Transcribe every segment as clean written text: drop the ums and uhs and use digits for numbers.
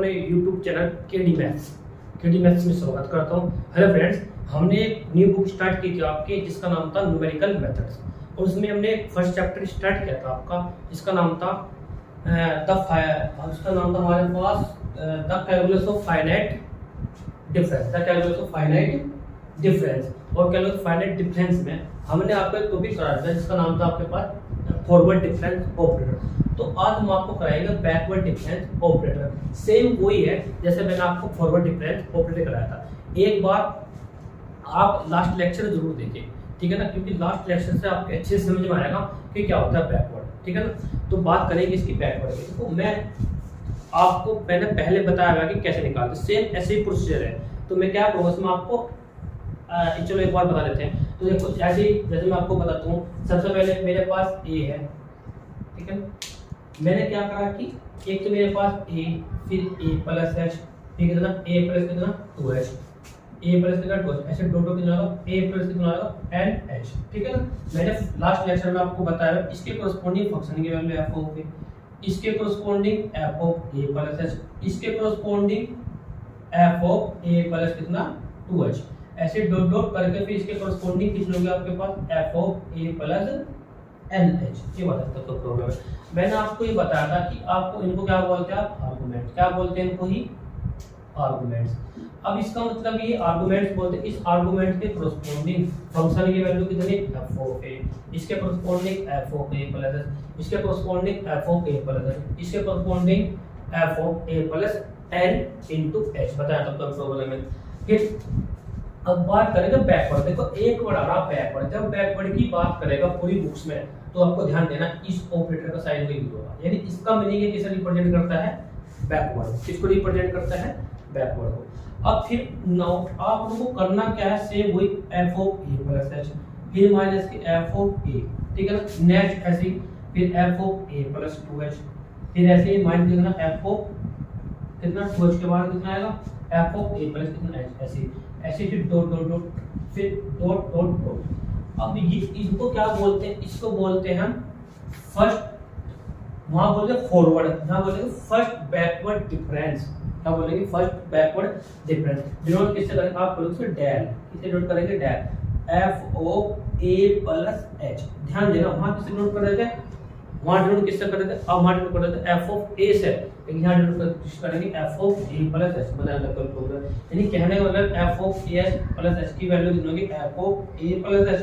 अपने YouTube channel KD maths में स्वागत करता हूँ। हेलो फ्रेंड्स, हमने एक न्यू बुक स्टार्ट की थी आपके, जिसका नाम था न्यूमेरिकल मेथड्स, और उसमें हमने फर्स्ट चैप्टर स्टार्ट किया था आपका, जिसका नाम था हमारे पास the calculus of finite difference और कैलकुलस फाइनाइट डिफरेंस में हमने आपको एक टॉपिक कराया था जिसका नाम था आपके पास फॉरवर्ड डिफरेंस ऑपरेटर। तो आज हम आपको कराएंगे बैकवर्ड डिफरेंस ऑपरेटर। सेम वही है जैसे मैंने आपको फॉरवर्ड डिफरेंस ऑपरेटर कराया था। एक बार आप लास्ट लेक्चर जरूर देखिए, ठीक है ना, क्योंकि लास्ट लेक्चर से आपको अच्छे से समझ में आएगा कि क्या होता है बैकवर्ड, ठीक है ना। तो बात करेंगे इसकी बैकवर्ड की। तो मैं आपको मैंने पहले बताया कि कैसे निकालते, सेम ऐसे ही प्रोसीजर है। तो मैं क्या करूँगा, इसमें आपको चलो एक बार बता देते हैं। तो देखो ऐसे ही जैसे मैं आपको बताता हूँ, सबसे पहले मेरे पास ए है, ठीक है। मैंने क्या करा कि एक तो मेरे पास ए, फिर ए प्लस एच, फिर कितना ए प्लस कितना 2h, ए प्लस कितना 2h, ऐसे दो कितना होगा ए प्लस कितना होगा एन एच, ठीक है ना। मैंने लास्ट लेक्चर में आपको बताया इसके कोरस्पोंडिंग फंक्शन की वैल्यू एफ ऑफ ए, इसके corresponding F of A plus H, इसके corresponding F of A plus कितना 2h, ऐसे डॉट डॉट करके फिर इसके कोरस्पोंडिंग कितने होंगे आपके पास F of A plus N H. ये बता तो प्रॉब्लम है। मैंने आपको ये बताया था कि आपको इनको क्या बोलते हैं, आप आर्गुमेंट, क्या बोलते हैं इनको ही आर्गुमेंट्स। अब इसका मतलब ये आर्गुमेंट्स बोलते हैं, इस आर्गुमेंट के कोरस्पोंडिंग फंक्शन की वैल्यू कितनी एफ ऑफ ए, इसके corresponding F of A plus H, इसके corresponding F of A plus H, इसके corresponding F of A plus N into H. बताया तो प्रॉब्लम है। फिर अब बात करेंगे बैकवर्ड। देखो एक वर्ड आ रहा बैकवर्ड, जब बैकवर्ड की बात करेगा पूरी बुक्स में तो आपको ध्यान देना इस ऑपरेटर का साइन भी यूज होगा, यानी इसका मीनिंग है किसे रिप्रेजेंट करता है बैकवर्ड, किसको रिप्रेजेंट करता है बैकवर्ड को। अब फिर नाउ आप लोगों को करना क्या है, सेम वही F of A plus H, फिर माइनस के एफ ऑफ ए, ठीक है ना, नेक्स्ट ऐसे ही फिर F of A plus 2h, फिर ऐसे ही माइनस लिखना एफ ऑफ कितना 2h के बाद कितना आएगा एफ ऑफ ए प्लस कितना h, ऐसे ऐसे फिर डॉट डॉट डॉट फिर डॉट डॉट डॉट। अब ये इनको क्या बोलते हैं, इसको बोलते हैं हम फर्स्ट, वहां बोलते हैं फॉरवर्ड, यहां बोलेंगे फर्स्ट बैकवर्ड डिफरेंस। क्या बोलेंगे, फर्स्ट बैकवर्ड डिफरेंस। डिनोट किससे करेंगे, आप बोलोगे डेल, किससे डिनोट करेंगे del, F of A plus H. ध्यान देना वहां किससे डिनोट कर रहे थे, वहां डिनोट किससे कर रहे थे, अब वहां डिनोट कर रहे थे एफ ऑफ ए से, लेकिन यहां डिनोट करेंगे F of A plus H. बताया था प्रॉब्लम, यानी कहने का मतलब F of A plus H की वैल्यू लिखोगे F of A plus H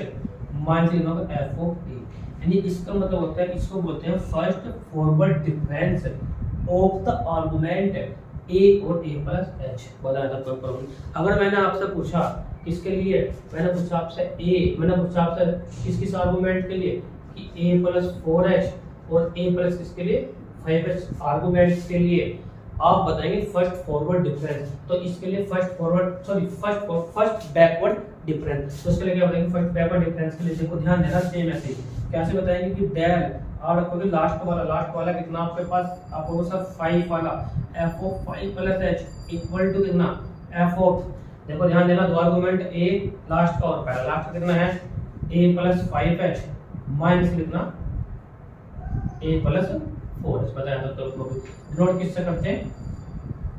minus लिखोगे एफ ऑफ ए, यानी इसका मतलब होता है, इसको बोलते हैं first forward difference of the argument A और ए प्लस एच। बताया था प्रॉब्लम। अगर मैंने आपसे पूछा किसके लिए, मैंने पूछा आपसे ए, मैंने पूछा आपसे किस आर्गुमेंट के लिए कि ए प्लस 4h और ए प्लस किसके लिए 5h आर्गुमेंट्स के लिए, आप बताएंगे फर्स्ट फॉरवर्ड डिफरेंस। तो इसके लिए फर्स्ट बैकवर्ड डिफरेंस। तो इसके लिए क्या बताएंगे, फर्स्ट बैकवर्ड डिफरेंस के लिए देखो ध्यान देना सेम ऐसे कैसे बताएंगे कि डेल और रखोगे लास्ट वाला कितना आपके पास, आपको सब 5 वाला f of 5 plus h equal to कितना f ऑफ, देखो ध्यान देना दो आर्गुमेंट a लास्ट का और पहला, लास्ट का कितना है a प्लस 5h माइनस कितना a प्लस 4h। बताया था तो नोट किससे करते हैं,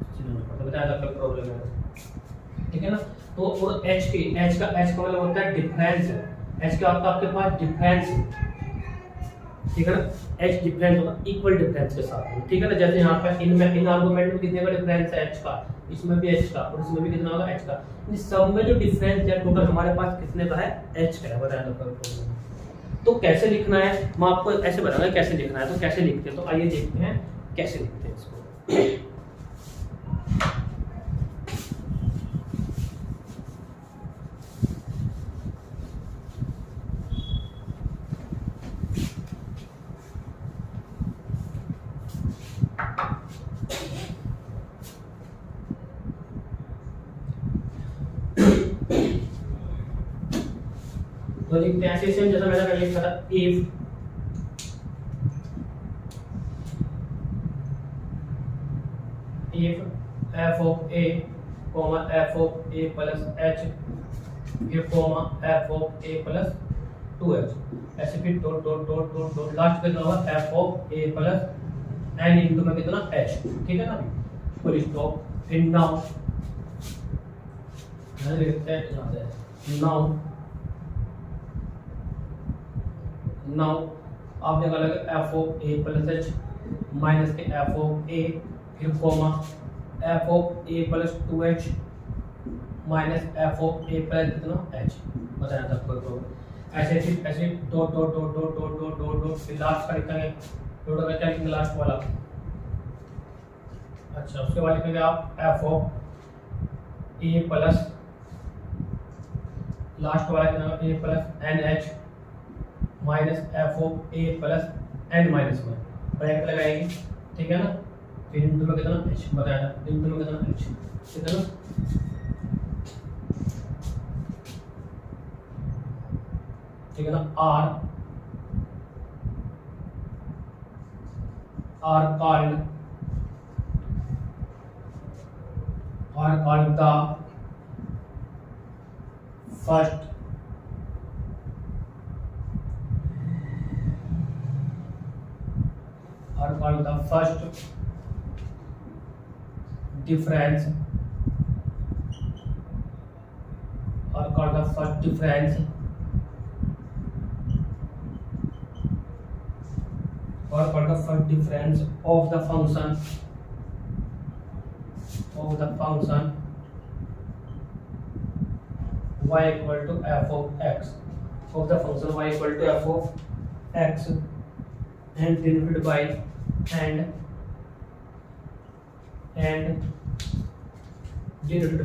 तो बताया था प्रॉब्लम है, ठीक है ना। तो और h का मतलब होता है डिफरेंस, h का आपके पास डिफरेंस, ठीक है ना, h डिफरेंस होगा इक्वल डिफरेंस के साथ, ठीक है ना। जैसे यहाँ पे इन आर्गुमेंट में कितने का डिफरेंस है h का, इसमें भी h का और इसमें भी कितना होगा h का, इन सब में जो डिफरेंस है टोटल हमारे पास कितने का है h का है। बताया था तो कैसे लिखना है, मैं आपको ऐसे बताऊंगा कैसे लिखना है। तो कैसे लिखते हैं, तो आइए देखते हैं कैसे लिखते हैं इसको। तो लिखते हैं ऐसे सेम जैसा मैंने पहले लिखा था, if f of a f of a plus h ये f of a plus 2h, ऐसे फिर dot dot dot dot dot last कितना होगा f of a plus n into में कितना h, ठीक है ना। फुल स्टॉप, फिर नाउ लिखते हैं नाउ, नाउ आपने कहा लगा F of A plus H minus के एफ ऑफ ए, फिर coma F of A plus 2h minus F of A plus कितना एच, बताया था आपको। ऐसे ऐसे dot dot dot dot dot dot dot dot, फिर लास्ट का लिखेंगे डॉट का क्या लिखेंगे लास्ट वाला। अच्छा उसके बाद लिखेंगे आप F of A plus last वाला कितना A plus N H minus F of A plus N minus one, bracket लगाएंगे, ठीक है ना। फिर इंटू में कितना एच, बताया था इंटू में कितना एच, ठीक है ना। ठीक है ना। Are called the first difference or called the first difference of the function y equal to f of x, of the function y equal to f of x and denoted by and denoted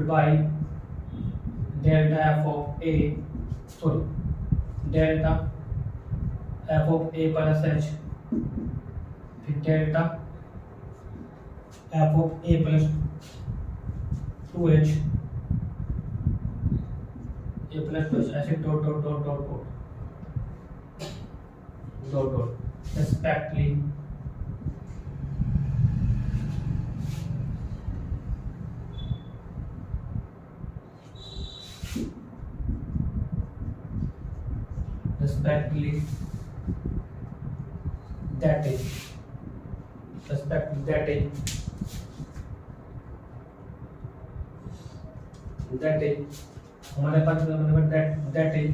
by delta f of a, sorry, delta f of a plus h, फिर delta f of a plus 2h a plus 2h, ऐसे dot dot dot dot dot dot respectively that is हमारे पास that is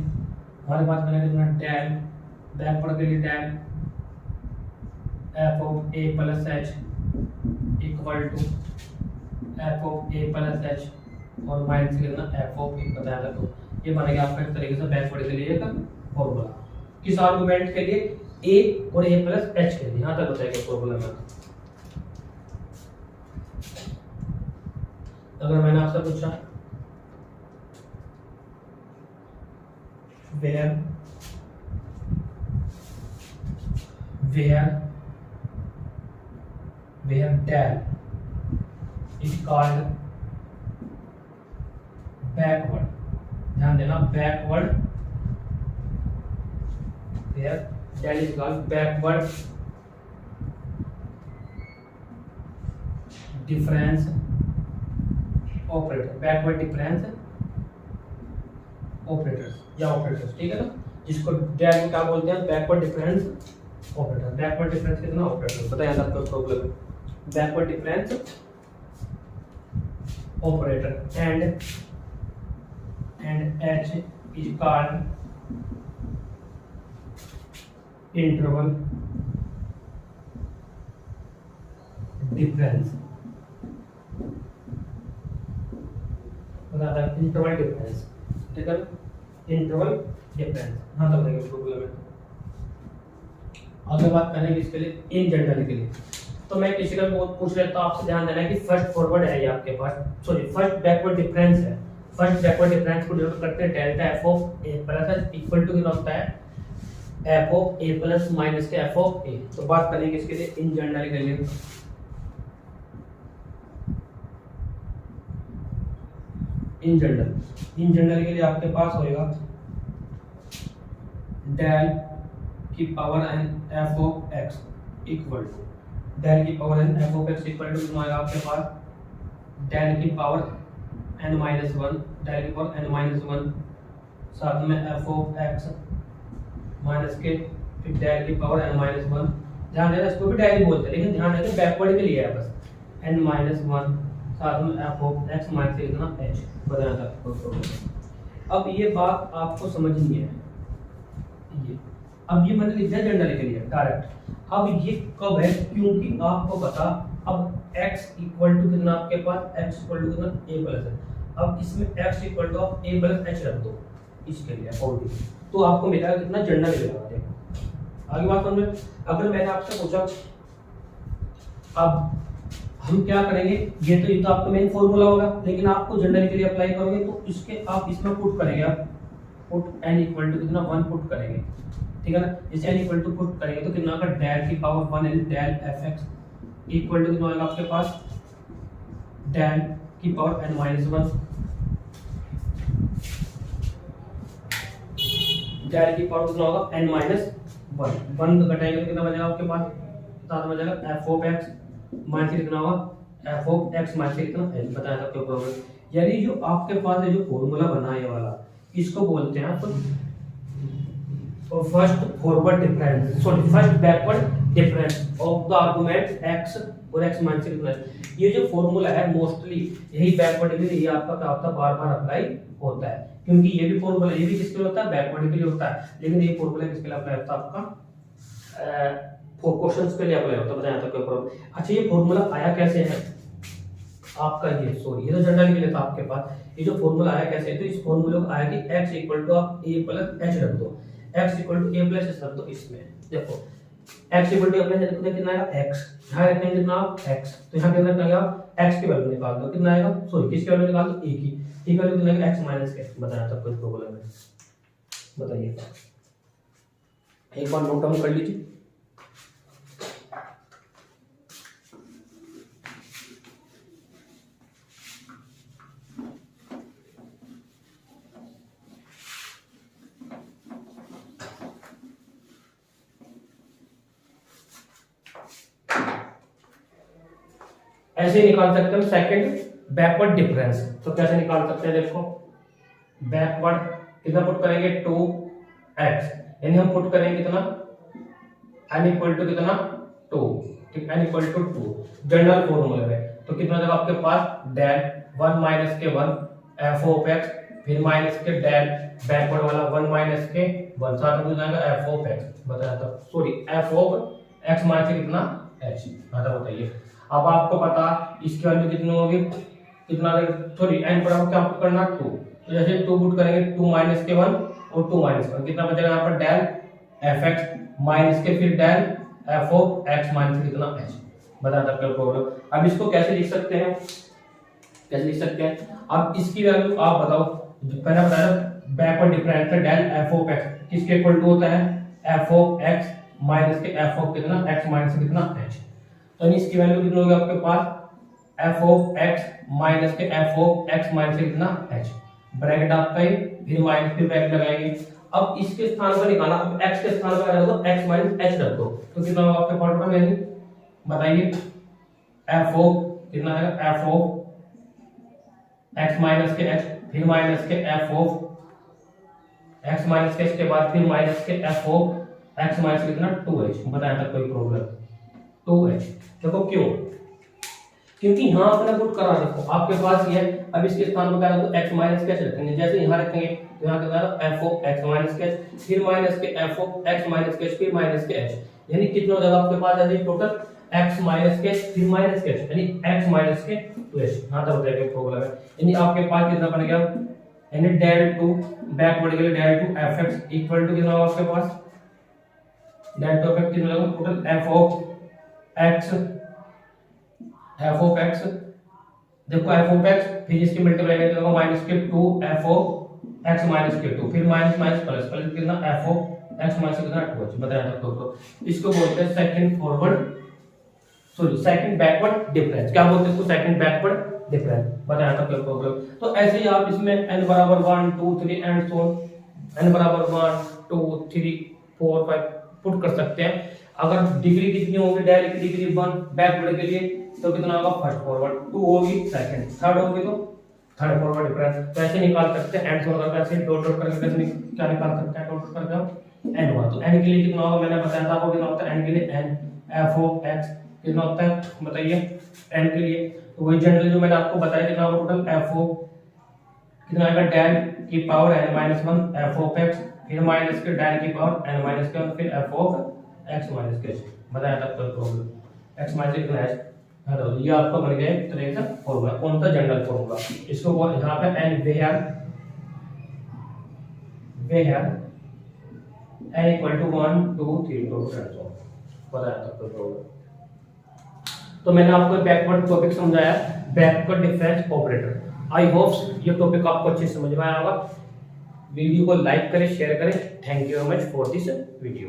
हमारे पास बनेगा del backward के लिए del f of a plus h equal to f of a plus h और minus कितना f of a बताया था। तो ये बनेगा आपका एक तरीके से बैकवर्ड के लिए एक फॉर्मूला, किस आर्गुमेंट के लिए a और a प्लस h के लिए, यहाँ तक बताएगा फॉर्मूला में। अगर मैंने आपसे पूछा where del is called backward, ध्यान देना backward, where del is called backward difference operator, backward difference operators या ऑपरेटर्स, ठीक है ना, जिसको डेल क्या बोलते हैं backward difference operator. Backward difference कितना ऑपरेटर बताया था आपको प्रॉब्लम में, backward difference operator and h is called interval difference, बताया था इंटरवल डिफरेंस, ठीक है, इंटरवल डिफरेंस। हाँ तब देखिए प्रॉब्लम है। अगर बात करेंगे इसके लिए इन जनरल के लिए, तो मैं किसी का बहुत पूछ लेता हूँ, आपसे ध्यान देना है कि फर्स्ट फॉरवर्ड है ये आपके पास, सॉरी फर्स्ट बैकवर्ड डिफरेंस है। फर्स्ट बैकवर्ड डिफरेंस को डिनोट करते हैं delta F of A plus equal to कितना होता है F of A plus minus के एफ ऑफ ए। तो बात करेंगे इसके लिए इन जनरल के लिए, इन जनरल के लिए आपके पास होएगा डेल की power N F of X equal to del की power N F of X equal to कितना आएगा आपके पास डेल की power N minus one, del की पावर एन माइनस वन साथ में एफ ऑफ एक्स माइनस के फिर डेल की पावर एन माइनस वन ध्यान देना, इसको भी डायरी बोलते हैं लेकिन ध्यान रखिए बैकवर्ड के लिए है बस। n माइनस वन साथ में f ऑफ x माइनस कितना h बताया था कोई प्रॉब्लम। अब ये बात आपको समझनी है, ये अब ये मैंने लिख दिया जनरल के लिए डायरेक्ट। अब ये कब है, क्योंकि आपको पता अब x इक्वल टू कितना आपके पास x इक्वल टू कितना a प्लस है। अब इसमें x इक्वल टू आप a प्लस h रख दो इसके लिए और तो आपको मिलेगा कितना जनरल मिलेगा। देखो आगे बात समझ में। अगर मैंने आपसे पूछा अब हम क्या करेंगे, ये तो आपका मेन फॉर्मूला होगा लेकिन आपको जनरल के लिए अप्लाई करोगे तो इसके आप इसमें पुट करेंगे, आप पुट n इक्वल टू कितना 1 पुट करेंगे, ठीक है ना। इस n इक्वल टू पुट करेंगे तो कितना का डेल की power 1 n del fx equal to कितना आएगा आपके पास डेल की पावर n माइनस 1 डेल की पावर कितना होगा n माइनस 1 1 घटाएंगे तो कितना बचेगा आपके पास, साथ में बचेगा f ऑफ x माइनस कितना होगा f ऑफ x माइनस कितना h बताया था क्यों प्रॉब्लम। यानी जो आपके पास है जो फॉर्मूला बना है वाला इसको बोलते हैं आप first forward difference, sorry first backward difference of the argument x और x माइनस कितना। ये जो फॉर्मूला है मोस्टली यही बैकवर्ड के लिए ये आपका क्या होता है बार-बार अप्लाई होता है, क्योंकि ये भी फॉर्मूला ये भी किसके लिए होता है बैकवर्ड के लिए होता है, लेकिन ये फॉर्मूला किसके लिए अप्लाई होता है आपका क्वेश्चंस के लिए अप्लाई होता है बताया था कोई प्रॉब्लम। अच्छा ये फॉर्मूला आया कैसे है आपका, ये सॉरी ये तो जनरल के लिए था आपके पास, ये जो फॉर्मूला आया कैसे, तो इस फॉर्मूले को आया कि x इक्वल टू आप a प्लस h रख दो, x equal to a plus h रख दो। इसमें देखो x equal to a plus h कितना आएगा x, यहां रखेंगे कितना x, तो यहां कितना आएगा x की वैल्यू निकाल दो, कितना आएगा सॉरी किसकी वैल्यू निकाल दो a की, ठीक है कितना आएगा x माइनस के बताया था कोई प्रॉब्लम है बताइए, एक बार नोट डाउन कर लीजिए। ऐसे निकाल सकते हैं सेकंड बैकवर्ड डिफरेंस, तो कैसे निकाल सकते हैं देखो बैकवर्ड कितना पुट करेंगे 2x, यानी हम पुट करेंगे कितना n इक्वल टू कितना 2, ठीक n equal to 2 general formula में, तो कितना जब आपके पास डेल 1 माइनस के 1 f ऑफ x फिर माइनस के डेल बैकवर्ड वाला 1 माइनस के 1 साथ में जाएगा f ऑफ x बताया था sorry f of x minus कितना h आता बताइए। अब आपको पता इसकी वैल्यू कितनी होगी, कितना सॉरी n पर आपको क्या पुट करना 2, तो जैसे 2 पुट करेंगे 2 माइनस के 1 और 2 माइनस 1 कितना बचेगा यहाँ पर डेल fx माइनस के फिर del f of x minus कितना h बता सकते हो प्रॉब्लम। अब इसको कैसे लिख सकते हैं, कैसे लिख सकते हैं, अब इसकी वैल्यू आप बताओ, पहले बताया बैकवर्ड डिफरेंस है डेल f ऑफ x किसके इक्वल टू होता है f ऑफ x माइनस के f ऑफ कितना x माइनस कितना h, तो इसकी वैल्यू कितनी होगी आपके पास f ऑफ x माइनस के f ऑफ x माइनस कितना h ब्रैकेट आपका ही फिर माइनस फिर ब्रैकेट लगाएंगे। अब इसके स्थान पर निकालना, अब x के स्थान पर रख दो x माइनस h रख दो, तो कितना होगा आपके फॉर्मूला में यानी बताइए f ऑफ कितना है f ऑफ x माइनस के h फिर माइनस के f ऑफ x माइनस के इसके बाद फिर माइनस के f ऑफ x माइनस कितना 2h बताया था कोई प्रॉब्लम 2h। देखो क्यों, क्योंकि यहाँ अपने पुट करा देखो आपके पास ये, अब इसके स्थान पर क्या रखो x माइनस के रखेंगे, जैसे यहाँ रखेंगे तो यहाँ कितना f ऑफ x माइनस के फिर माइनस के f ऑफ x माइनस के फिर माइनस के h, यानी कितना हो जाएगा आपके पास ऐसे टोटल x माइनस के फिर माइनस के यानी x माइनस के 2h। यहाँ तक बताइए प्रॉब्लम है, यानी आपके पास कितना बन गया, यानी डेल 2 बैकवर्ड के लिए डेल 2 fx इक्वल टू कितना होगा आपके पास डेल 2 fx कितना होगा total f of x f of x देखो f ऑफ x फिर इसके मल्टीप्लाई करके होगा माइनस के 2 f ऑफ x माइनस के 2 फिर माइनस माइनस प्लस प्लस कितना f ऑफ x माइनस कितना 2h बताया था तो इसको बोलते हैं second forward sorry second backward difference, क्या बोलते हैं इसको सेकंड बैकवर्ड डिफरेंस बताया था कोई प्रॉब्लम। तो ऐसे ही आप इसमें n बराबर 1 2 3 एंड सो n बराबर 1 2 3 4 5 पुट कर सकते हैं। अगर डिग्री कितनी होगी डेल की डिग्री 1 बैकवर्ड के लिए तो कितना होगा फर्स्ट फॉरवर्ड 2 होगी सेकंड थर्ड होगी तो थर्ड फॉरवर्ड डिफरेंस, तो ऐसे निकाल सकते हैं एंड सॉल्व करके ऐसे डॉट डॉट करके कैसे क्या निकाल सकते हैं डॉट डॉट करके n हुआ तो n के लिए कितना होगा मैंने बताया था आपको कितना होता है n के लिए n एफ ऑफ एक्स कितना होता है बताइए n के लिए। तो वही जनरल जो मैंने आपको बताया कितना होगा टोटल एफ ऑफ कितना आएगा tan की power n minus one F of x फिर माइनस के tan की पावर n माइनस के फिर एफ ऑफ एक्स माइनस के बताया तब तक प्रॉब्लम एक्स माइनस कितना है। हेलो ये आपका बन गया एक तरह का फॉर्मूला कौन सा जनरल फॉर्मूला। इसको यहाँ पे n where n equal to 1 2 3 4 बताया तब तक प्रॉब्लम। तो मैंने आपको बैकवर्ड टॉपिक समझाया backward difference operator. I hope ये टॉपिक आपको अच्छे से समझ में आया होगा। वीडियो को लाइक करें शेयर करें। Thank you very much for this video.